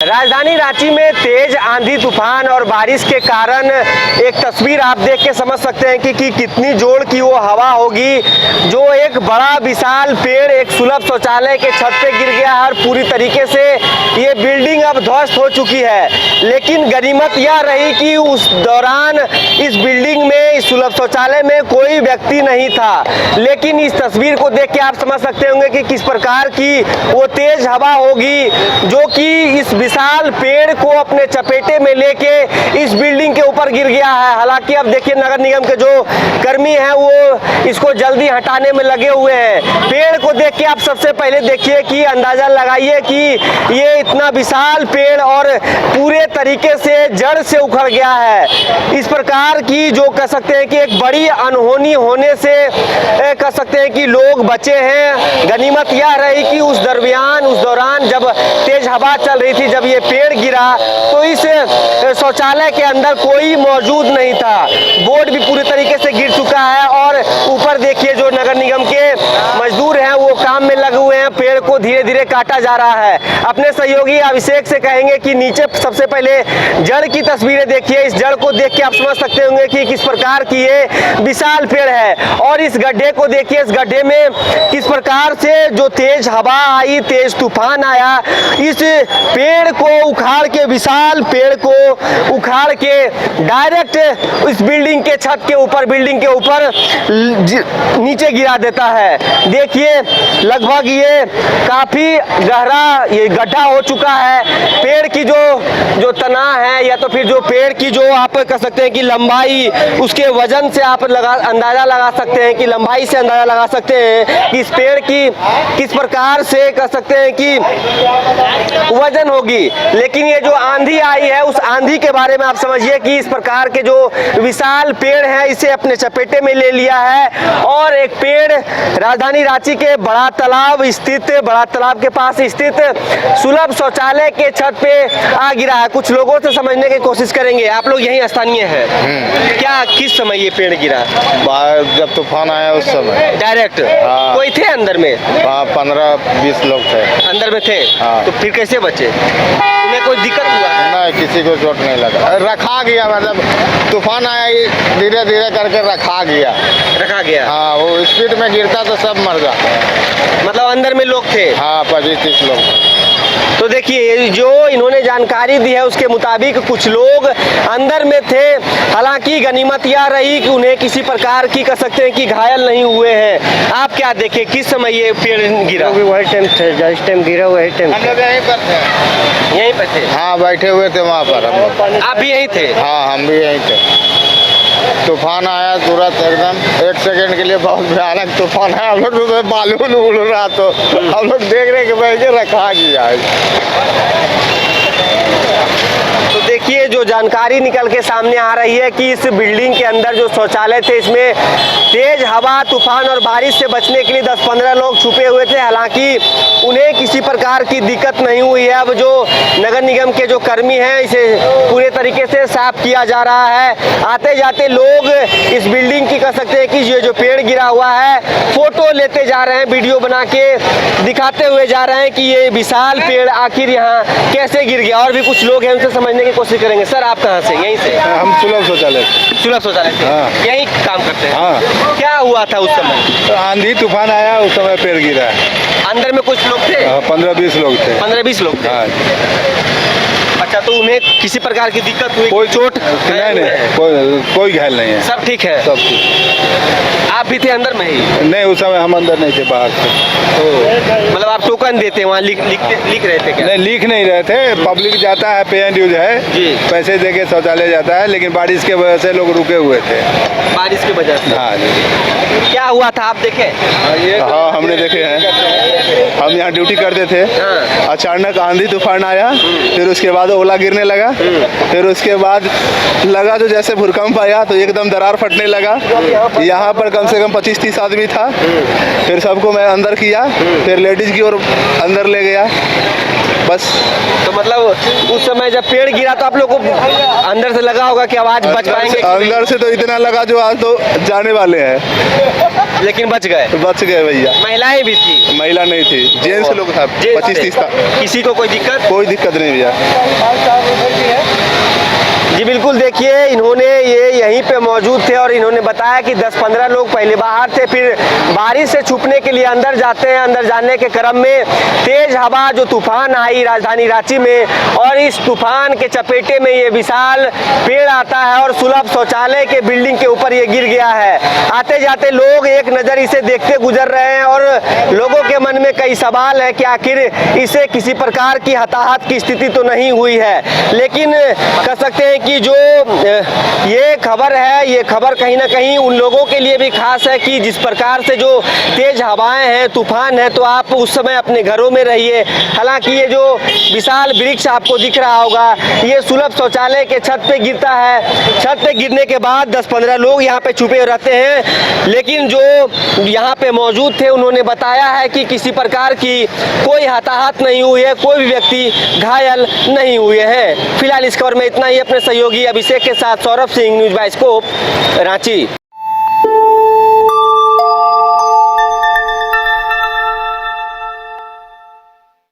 राजधानी रांची में तेज आंधी तूफान और बारिश के कारण एक तस्वीर आप देख के समझ सकते हैं कि कितनी जोर की वो हवा होगी। जो एक बड़ा विशाल पेड़ एक सुलभ शौचालय के छत पे गिर गया है और पूरी तरीके से ये बिल्डिंग अब ध्वस्त हो चुकी है। लेकिन गनीमत यह रही कि उस दौरान इस बिल्डिंग में, इस सुलभ शौचालय में कोई व्यक्ति नहीं था। लेकिन इस तस्वीर को देख के आप समझ सकते होंगे कि किस प्रकार की वो तेज हवा होगी जो कि इस विशाल पेड़ को अपने चपेटे में लेके इस बिल्डिंग के ऊपर गिर गया है। हालांकि अब देखिए नगर निगम के जो कर्मी हैं वो इसको जल्दी हटाने में लगे हुए हैं। पेड़ को देख के आप सबसे पहले देखिए कि अंदाजा लगाइए कि ये इतना विशाल पेड़ और पूरे तरीके से जड़ से उखड़ गया है। इस प्रकार की जो कह सकते हैं कि एक बड़ी अनहोनी होने से कह सकते हैं कि लोग बचे हैं। गनीमत यह रही कि उस दौरान जब तेज हवा चल रही थी, जब ये पेड़ गिरा तो इस शौचालय के अंदर कोई मौजूद नहीं था। बोर्ड भी पूरी तरीके से गिर चुका है और ऊपर देखिए जो नगर निगम के मजदूर हैं वो काम में लगे हुए हैं। पेड़ को धीरे धीरे काटा जा रहा है। अपने सहयोगी अभिषेक से कहेंगे कि नीचे सबसे पहले जड़ की तस्वीरें देखिए। इस जड़ को देख के आप समझ सकते होंगे कि किस प्रकार की ये विशाल पेड़ है। और इस गड्ढे को देखिए, इस गड्ढे में किस प्रकार से जो तेज हवा आई, तेज तूफान आया, इस पेड़ को उखाड़ के, विशाल पेड़ को उखाड़ के डायरेक्ट इस बिल्डिंग के छत के ऊपर, बिल्डिंग के ऊपर नीचे गिरा देता है। देखिए लगभग ये काफी गहरा ये गड्ढा हो चुका है। पेड़ की जो तना है या तो फिर जो पेड़ की जो आप कह सकते हैं कि लंबाई, उसके वजन से आप अंदाजा लगा सकते हैं कि लंबाई से अंदाजा लगा सकते हैं कि इस पेड़ की किस प्रकार से कह सकते हैं कि वजन होगी। लेकिन ये जो आंधी आई है, उस आंधी के बारे में आप समझिए कि इस प्रकार के जो विशाल पेड़ है इसे अपने चपेटे में ले लिया है। और एक पेड़ राजधानी रांची के बड़ा तालाब के पास स्थित सुलभ शौचालय के छत पे आ गिरा है। कुछ लोगों से समझने की कोशिश करेंगे। आप लोग यही स्थानीय हैं क्या? किस समय ये पेड़ गिरा? जब तूफान आया उस समय डायरेक्ट? कोई थे अंदर में? 15-20 लोग थे अंदर में थे। तो फिर कैसे बचे? उन्हें कोई दिक्कत हुआ? नहीं, किसी को चोट नहीं लगा। रखा गया, मतलब तूफान आया धीरे धीरे करके रखा गया। हाँ, वो स्पीड में गिरता तो सब मर जाता। मतलब अंदर में लोग थे? हाँ, 25-30 लोग। तो देखिए जो इन्होंने जानकारी दी है उसके मुताबिक कुछ लोग अंदर में थे। हालांकि गनीमत यह रही कि उन्हें किसी प्रकार की कह सकते हैं कि घायल नहीं हुए हैं। आप क्या देखे, किस समय ये पेड़ गिरा? वही टाइम थे, जिस टाइम गिरा वही टाइम। हम लोग यहीं पर थे। यहीं पर थे? हाँ, बैठे हुए थे वहाँ पर हम लोग। आप भी यहीं थे? हाँ, हम भी यहीं थे। तूफान आया तुरंत, एकदम 1 सेकंड के लिए बहुत भयानक तूफान है। हम लोग तो बालून उड़ रहा, तो हम लोग देख रहे कि बैठ के रखा गया है। तो देखिए जो जानकारी निकल के सामने आ रही है कि इस बिल्डिंग के अंदर जो शौचालय थे इसमें तेज हवा, तूफान और बारिश से बचने के लिए 10-15 लोग छुपे हुए थे। हालांकि उन्हें किसी प्रकार की दिक्कत नहीं हुई है। अब जो नगर निगम के जो कर्मी हैं इसे पूरे तरीके से साफ किया जा रहा है। आते जाते लोग इस बिल्डिंग की कह सकते हैं कि ये जो पेड़ गिरा हुआ है फोटो लेते जा रहे हैं, वीडियो बना के दिखाते हुए जा रहे हैं कि ये विशाल पेड़ आखिर यहाँ कैसे गिर गया। और भी कुछ लोग हैं, उनसे समझने की कोशिश करेंगे। सर आप कहाँ से? यहीं से? हम सुलभ शौचालय से? हाँ। यहीं काम करते हैं? हाँ। क्या हुआ था उस समय? तो आंधी तूफान आया, उस समय पेड़ गिरा। अंदर में कुछ लोग थे? 15-20 लोग थे। 15-20 लोग थे? हाँ। अच्छा, तो उन्हें किसी प्रकार की दिक्कत हुई? कोई चोट नहीं, कोई घायल नहीं है। सब ठीक है? सब ठीक। आप भी थे अंदर में ही? नहीं, उस समय हम अंदर नहीं थे, बाहर थे। तो मतलब आप टोकन देते वहाँ लिख रहे थे क्या? नहीं, लिख नहीं रहे थे। पब्लिक जाता है, पे एंड यूज है जी, पैसे देके शौचालय जाता है। लेकिन बारिश के वजह से लोग रुके हुए थे। बारिश की वजह से? हाँ जी। क्या हुआ था आप देखे? हाँ, हमने देखे हैं। हम यहाँ ड्यूटी करते थे। अचानक आंधी तूफान आया, फिर उसके बाद ओला गिरने लगा, फिर उसके बाद लगा तो जैसे भूकंप आया तो एकदम दरार फटने लगा। यहाँ पर कम से कम 25-30 आदमी था। फिर सबको मैं अंदर किया, फिर लेडीज की ओर अंदर ले गया। बस। तो मतलब उस समय जब पेड़ गिरा तो आप लोग को अंदर से लगा होगा कि आवाज बच पाएंगे कि नहीं? अंदर से तो इतना लगा जो आज तो जाने वाले हैं, लेकिन बच गए। बच गए भैया। महिलाएं भी थी? महिला नहीं थी, जेंट्स लोग था, जेंट्स 25-30 थे। था। किसी को कोई दिक्कत? कोई दिक्कत नहीं भैया। जी बिल्कुल, देखिए इन्होंने ये यहीं पे मौजूद थे और इन्होंने बताया कि 10-15 लोग पहले बाहर थे, फिर बारिश से छुपने के लिए अंदर जाते हैं। अंदर जाने के क्रम में तेज हवा जो तूफान आई राजधानी रांची में, और इस तूफान के चपेटे में ये विशाल पेड़ आता है और सुलभ शौचालय के बिल्डिंग के ऊपर ये गिर गया है। आते जाते लोग एक नज़र इसे देखते गुजर रहे हैं और लोगों के मन में कई सवाल है कि आखिर इसे किसी प्रकार की हताहत की स्थिति तो नहीं हुई है। लेकिन कह सकते हैं कि जो ये खबर है, ये खबर कहीं ना कहीं उन लोगों के लिए भी खास है कि जिस प्रकार से जो तेज हवाएं हैं, तूफान है, तो आप उस समय अपने घरों में रहिए। हालांकि ये जो विशाल वृक्ष आपको दिख रहा होगा, ये सुलभ शौचालय के छत पे गिरता है। छत पे गिरने के बाद 10-15 लोग यहाँ पे छुपे रहते हैं, लेकिन जो यहाँ पे मौजूद थे उन्होंने बताया है कि किसी प्रकार की कोई हताहत नहीं हुई है, कोई भी व्यक्ति घायल नहीं हुए हैं। फिलहाल इस खबर में इतना ही। अपने सहयोगी अभिषेक के साथ सौरभ सिंह, न्यूज़ बाइस्कोप, रांची।